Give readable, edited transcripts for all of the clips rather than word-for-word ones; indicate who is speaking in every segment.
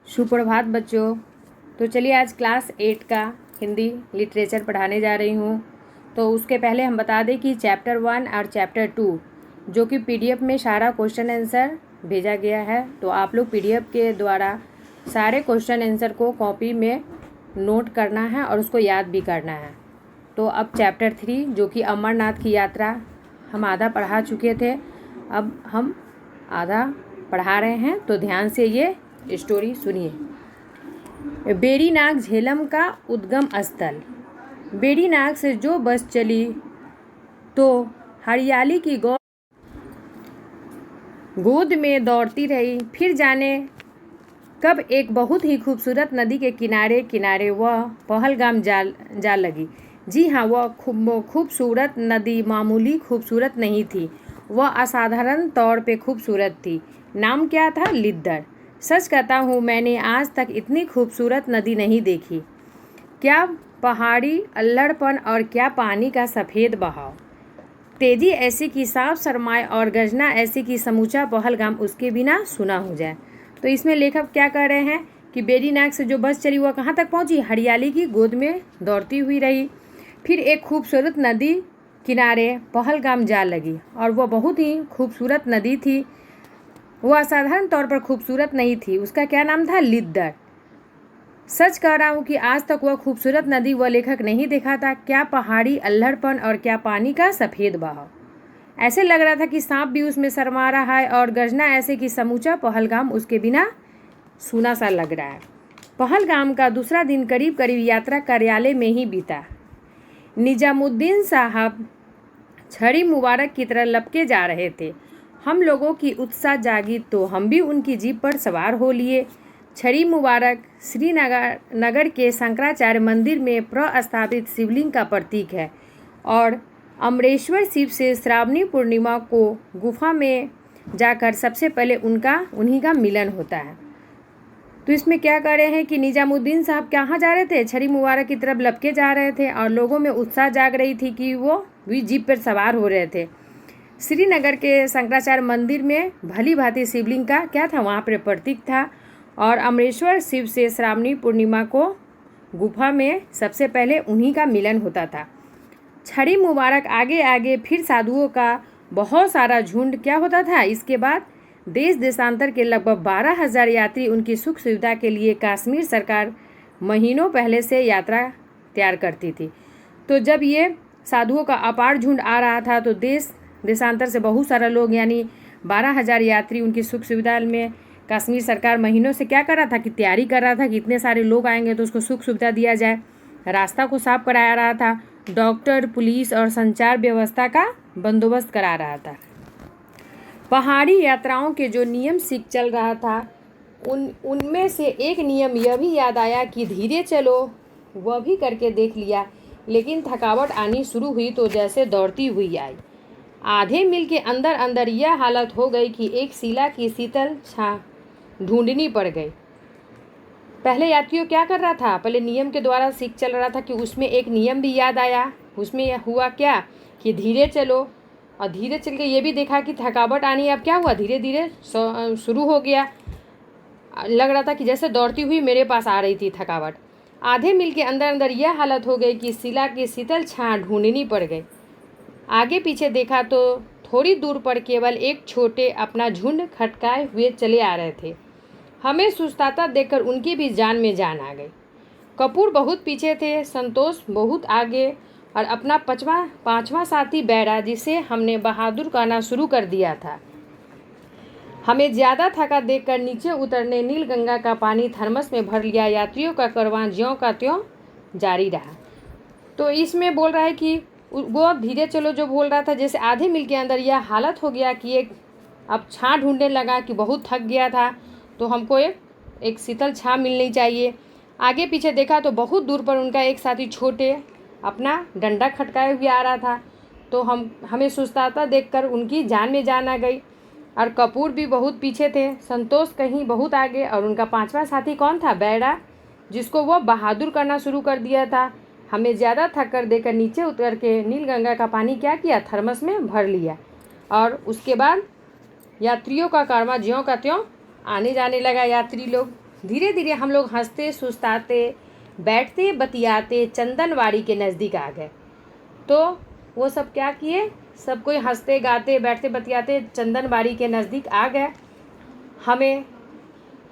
Speaker 1: सुप्रभात बच्चों। तो चलिए आज क्लास 8 का हिंदी लिटरेचर पढ़ाने जा रही हूँ। तो उसके पहले हम बता दें कि चैप्टर 1 और चैप्टर 2 जो कि पीडीएफ में सारा क्वेश्चन आंसर भेजा गया है, तो आप लोग पीडीएफ के द्वारा सारे क्वेश्चन आंसर को कॉपी में नोट करना है और उसको याद भी करना है। तो अब चैप्टर 3 जो कि अमरनाथ की यात्रा हम आधा पढ़ा चुके थे, अब हम आधा पढ़ा रहे हैं, तो ध्यान से ये स्टोरी सुनिए। बेरीनाग झेलम का उद्गम स्थल। बेरीनाग से जो बस चली तो हरियाली की गोद में दौड़ती रही। फिर जाने कब एक बहुत ही खूबसूरत नदी के किनारे किनारे वह पहलगाम जा लगी। जी हाँ, वह खूबसूरत नदी मामूली खूबसूरत नहीं थी, वह असाधारण तौर पे खूबसूरत थी। नाम क्या था? लिद्दर। सच कहता हूँ, मैंने आज तक इतनी खूबसूरत नदी नहीं देखी। क्या पहाड़ी अल्हड़पन और क्या पानी का सफ़ेद बहाव। तेजी ऐसी कि सांप शर्माए और गर्जना ऐसी कि समूचा पहलगाम उसके बिना सुना हो जाए। तो इसमें लेखक क्या कह रहे हैं कि बेरीनाग से जो बस चली वह कहाँ तक पहुँची? हरियाली की गोद में दौड़ती हुई रही। फिर एक खूबसूरत नदी किनारे पहलगाम जा लगी, और वह बहुत ही खूबसूरत नदी थी। वह असाधारण तौर पर खूबसूरत नहीं थी। उसका क्या नाम था? लिद्दर। सच कह रहा हूँ कि आज तक वह खूबसूरत नदी वह लेखक नहीं देखा था। क्या पहाड़ी अल्हड़पन और क्या पानी का सफ़ेद बहाव। ऐसे लग रहा था कि सांप भी उसमें शर्मा रहा है, और गर्जना ऐसे कि समूचा पहलगाम उसके बिना सूना सा लग रहा है। पहलगाम का दूसरा दिन करीब करीब यात्रा कार्यालय में ही बीता। निजामुद्दीन साहब छड़ी मुबारक की तरह लपके जा रहे थे। हम लोगों की उत्साह जागी तो हम भी उनकी जीप पर सवार हो लिए। छड़ी मुबारक श्रीनगर के शंकराचार्य मंदिर में प्रस्थापित शिवलिंग का प्रतीक है, और अमरेश्वर शिव से श्रावणी पूर्णिमा को गुफा में जाकर सबसे पहले उन्हीं का मिलन होता है। तो इसमें क्या कह रहे हैं कि निजामुद्दीन साहब कहाँ जा रहे थे? छड़ी मुबारक की तरफ लपके जा रहे थे, और लोगों में उत्साह जाग रही थी कि वो भी जीप पर सवार हो रहे थे। श्रीनगर के शंकराचार्य मंदिर में भली भांति शिवलिंग का क्या था? वहाँ पर प्रतीक था, और अमरेश्वर शिव से श्रावणी पूर्णिमा को गुफा में सबसे पहले उन्हीं का मिलन होता था। छड़ी मुबारक आगे आगे, फिर साधुओं का बहुत सारा झुंड क्या होता था। इसके बाद देश देशांतर के लगभग 12,000 यात्री उनकी सुख सुविधा के लिए कश्मीर सरकार महीनों पहले से यात्रा तैयार करती थी। तो जब ये साधुओं का अपार झुंड आ रहा था, तो देश देशांतर से बहुत सारा लोग यानी 12,000 यात्री उनकी सुख सुविधा में कश्मीर सरकार महीनों से क्या कर रहा था कि तैयारी कर रहा था कि इतने सारे लोग आएंगे तो उसको सुख सुविधा दिया जाए। रास्ता को साफ कराया रहा था, डॉक्टर, पुलिस और संचार व्यवस्था का बंदोबस्त करा रहा था। पहाड़ी यात्राओं के जो नियम सीख चल रहा था, उनमें से एक नियम यह भी याद आया कि धीरे चलो। वह भी करके देख लिया, लेकिन थकावट आनी शुरू हुई तो जैसे दौड़ती हुई आई। आधे मील के अंदर अंदर यह हालत हो गई कि एक शिला की शीतल छां ढूंढनी पड़ गई। पहले यात्रियों क्या कर रहा था? पहले नियम के द्वारा सीख चल रहा था कि उसमें एक नियम भी याद आया। उसमें हुआ क्या कि धीरे चलो, और धीरे चल के ये भी देखा कि थकावट आनी। अब क्या हुआ? धीरे धीरे शुरू हो गया। लग रहा था कि जैसे दौड़ती हुई मेरे पास आ रही थी थकावट। आधे मील के अंदर अंदर यह हालत हो गई कि शिला की शीतल छां ढूंढनी पड़ गई। आगे पीछे देखा तो थोड़ी दूर पर केवल एक छोटे अपना झुंड खटकाए हुए चले आ रहे थे। हमें सुस्ताता देखकर उनकी भी जान में जान आ गई। कपूर बहुत पीछे थे, संतोष बहुत आगे, और अपना पांचवा साथी बैरा, जिसे हमने बहादुर कहना शुरू कर दिया था। हमें ज़्यादा थका देखकर नीचे उतरने नीलगंगा का पानी थर्मस में भर लिया। यात्रियों का कारवां ज्यों का त्यों जारी रहा। तो इसमें बोल रहा है कि वो धीरे चलो जो बोल रहा था, जैसे आधे मील के अंदर यह हालत हो गया कि एक अब छां ढूंढने लगा कि बहुत थक गया था, तो हमको एक शीतल छां मिलनी चाहिए। आगे पीछे देखा तो बहुत दूर पर उनका एक साथी छोटे अपना डंडा खटकाए हुए आ रहा था। तो हमें सुस्ताता देखकर उनकी जान में जान आ गई। और कपूर भी बहुत पीछे थे, संतोष कहीं बहुत आगे, और उनका पांचवा साथी कौन था? बैरा, जिसको वो बहादुर करना शुरू कर दिया था। हमें ज़्यादा थक कर देकर नीचे उतर के नीलगंगा का पानी क्या किया? थर्मस में भर लिया। और उसके बाद यात्रियों का कारवां ज्यों का त्यों आने जाने लगा। यात्री लोग धीरे धीरे हम लोग हंसते सुस्ताते बैठते बतियाते चंदनवाड़ी के नज़दीक आ गए। तो वो सब क्या किए, सब कोई हंसते गाते बैठते बतियाते चंदनबाड़ी के नज़दीक आ गए। हमें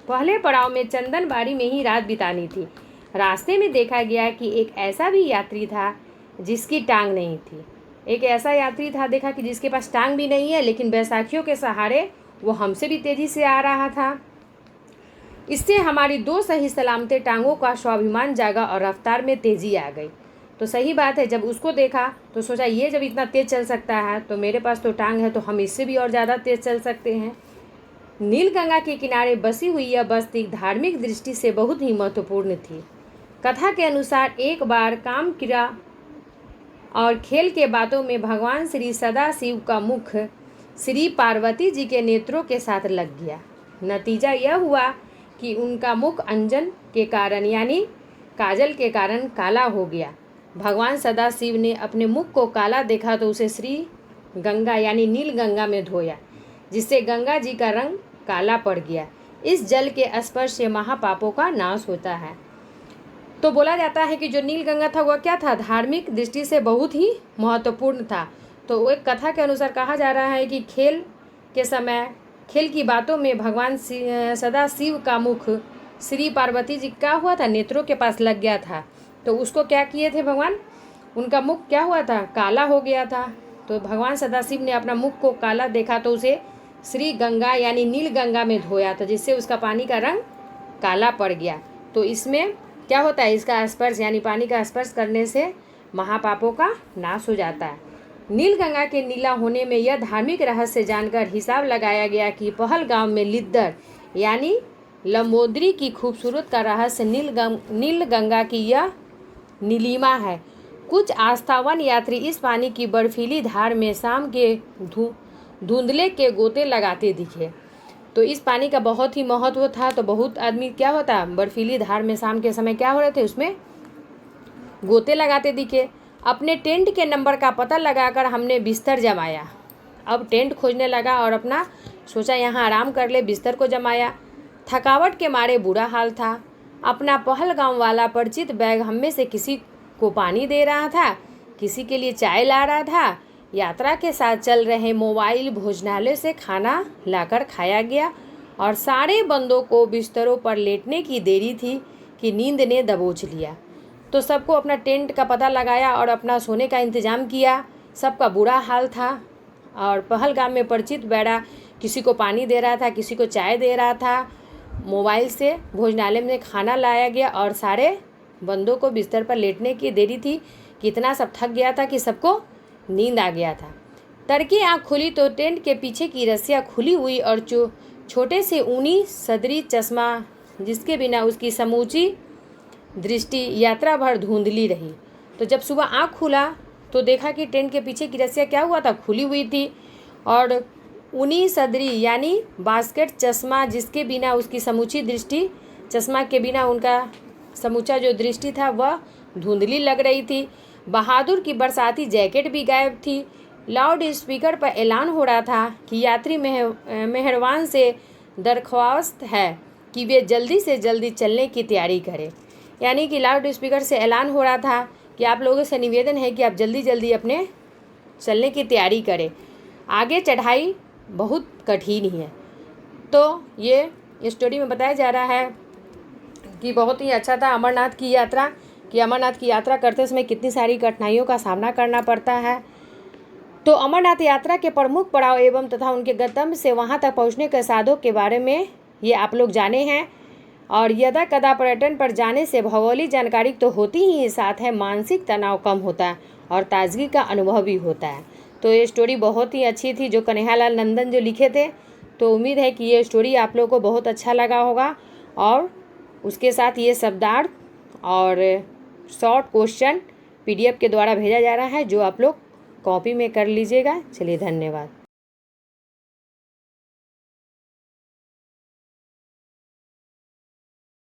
Speaker 1: पहले पड़ाव में चंदनबाड़ी में ही रात बितानी थी। रास्ते में देखा गया कि एक ऐसा भी यात्री था जिसकी टांग नहीं थी। एक ऐसा यात्री था देखा कि जिसके पास टांग भी नहीं है, लेकिन बैसाखियों के सहारे वो हमसे भी तेज़ी से आ रहा था। इससे हमारी दो सही सलामते टांगों का स्वाभिमान जागा और रफ्तार में तेज़ी आ गई। तो सही बात है, जब उसको देखा तो सोचा ये जब इतना तेज़ चल सकता है तो मेरे पास तो टांग है, तो हम इससे भी और ज़्यादा तेज़ चल सकते हैं। नीलगंगा के किनारे बसी हुई यह बस्ती धार्मिक दृष्टि से बहुत ही महत्वपूर्ण थी। कथा के अनुसार एक बार काम क्रिया और खेल के बातों में भगवान श्री सदाशिव का मुख श्री पार्वती जी के नेत्रों के साथ लग गया। नतीजा यह हुआ कि उनका मुख अंजन के कारण यानी काजल के कारण काला हो गया। भगवान सदाशिव ने अपने मुख को काला देखा तो उसे श्री गंगा यानी नील गंगा में धोया, जिससे गंगा जी का रंग काला पड़ गया। इस जल के स्पर्श से महापापों का नाश होता है। तो बोला जाता है कि जो नील गंगा था वह क्या था, धार्मिक दृष्टि से बहुत ही महत्वपूर्ण था। तो एक कथा के अनुसार कहा जा रहा है कि खेल के समय खेल की बातों में भगवान सदाशिव का मुख श्री पार्वती जी का हुआ था, नेत्रों के पास लग गया था। तो उसको क्या किए थे भगवान, उनका मुख क्या हुआ था, काला हो गया था। तो भगवान सदाशिव ने अपना मुख को काला देखा तो उसे श्री गंगा यानी नील गंगा में धोया था, जिससे उसका पानी का रंग काला पड़ गया। तो इसमें क्या होता है, इसका स्पर्श यानी पानी का स्पर्श करने से महापापों का नाश हो जाता है। नीलगंगा के नीला होने में यह धार्मिक रहस्य जानकर हिसाब लगाया गया कि पहलगाम में लिद्दर यानी लंबोदरी की खूबसूरत का रहस्य नीलगंगा की यह नीलिमा है। कुछ आस्थावान यात्री इस पानी की बर्फीली धार में शाम के धुंधले के गोते लगाते दिखे। तो इस पानी का बहुत ही महत्व था। तो बहुत आदमी क्या होता, बर्फीली धार में शाम के समय क्या हो रहे थे, उसमें गोते लगाते दिखे। अपने टेंट के नंबर का पता लगाकर हमने बिस्तर जमाया। अब टेंट खोजने लगा और अपना सोचा यहाँ आराम कर ले, बिस्तर को जमाया। थकावट के मारे बुरा हाल था। अपना पहलगाम वाला परिचित बैग हम में से किसी को पानी दे रहा था, किसी के लिए चाय ला रहा था। यात्रा के साथ चल रहे मोबाइल भोजनालय से खाना लाकर खाया गया और सारे बंदों को बिस्तरों पर लेटने की देरी थी कि नींद ने दबोच लिया। तो सबको अपना टेंट का पता लगाया और अपना सोने का इंतज़ाम किया। सबका बुरा हाल था और पहलगाम में परिचित बैठा, किसी को पानी दे रहा था, किसी को चाय दे रहा था। मोबाइल से भोजनालय में खाना लाया गया और सारे बंदों को बिस्तर पर लेटने की देरी थी कि इतना सब थक गया था कि सबको नींद आ गया था। तड़के आँख खुली तो टेंट के पीछे की रस्सियाँ खुली हुई और छोटे से ऊनी सदरी चश्मा जिसके बिना उसकी समूची दृष्टि यात्रा भर धुंधली रही। तो जब सुबह आँख खुला तो देखा कि टेंट के पीछे की रस्सियाँ क्या हुआ था, खुली हुई थी और ऊनी सदरी यानी बास्केट चश्मा जिसके बिना उसकी समूची दृष्टि, चश्मा के बिना उनका समूचा जो दृष्टि था वह धुंधली लग रही थी। बहादुर की बरसाती जैकेट भी गायब थी। लाउड स्पीकर पर ऐलान हो रहा था कि यात्री मेहरबान से दरख्वास्त है कि वे जल्दी से जल्दी चलने की तैयारी करें। यानी कि लाउड स्पीकर से ऐलान हो रहा था कि आप लोगों से निवेदन है कि आप जल्दी जल्दी अपने चलने की तैयारी करें, आगे चढ़ाई बहुत कठिन ही है। तो ये स्टोरी में बताया जा रहा है कि बहुत ही अच्छा था अमरनाथ की यात्रा, कि अमरनाथ की यात्रा करते समय कितनी सारी कठिनाइयों का सामना करना पड़ता है। तो अमरनाथ यात्रा के प्रमुख पड़ाव एवं तथा उनके गंतव्य से वहां तक पहुंचने के साधनों के बारे में ये आप लोग जाने हैं। और यदा कदा पर्यटन पर जाने से भौगोलिक जानकारी तो होती ही साथ है मानसिक तनाव कम होता है और ताजगी का अनुभव भी होता है। तो ये स्टोरी बहुत ही अच्छी थी जो कन्हैयालाल नंदन जो लिखे थे। तो उम्मीद है कि ये स्टोरी आप लोगों को बहुत अच्छा लगा होगा और उसके साथ ये शब्दार्थ और शॉर्ट क्वेश्चन PDF के द्वारा भेजा जा रहा है जो आप लोग कॉपी में कर लीजिएगा। चलिए धन्यवाद।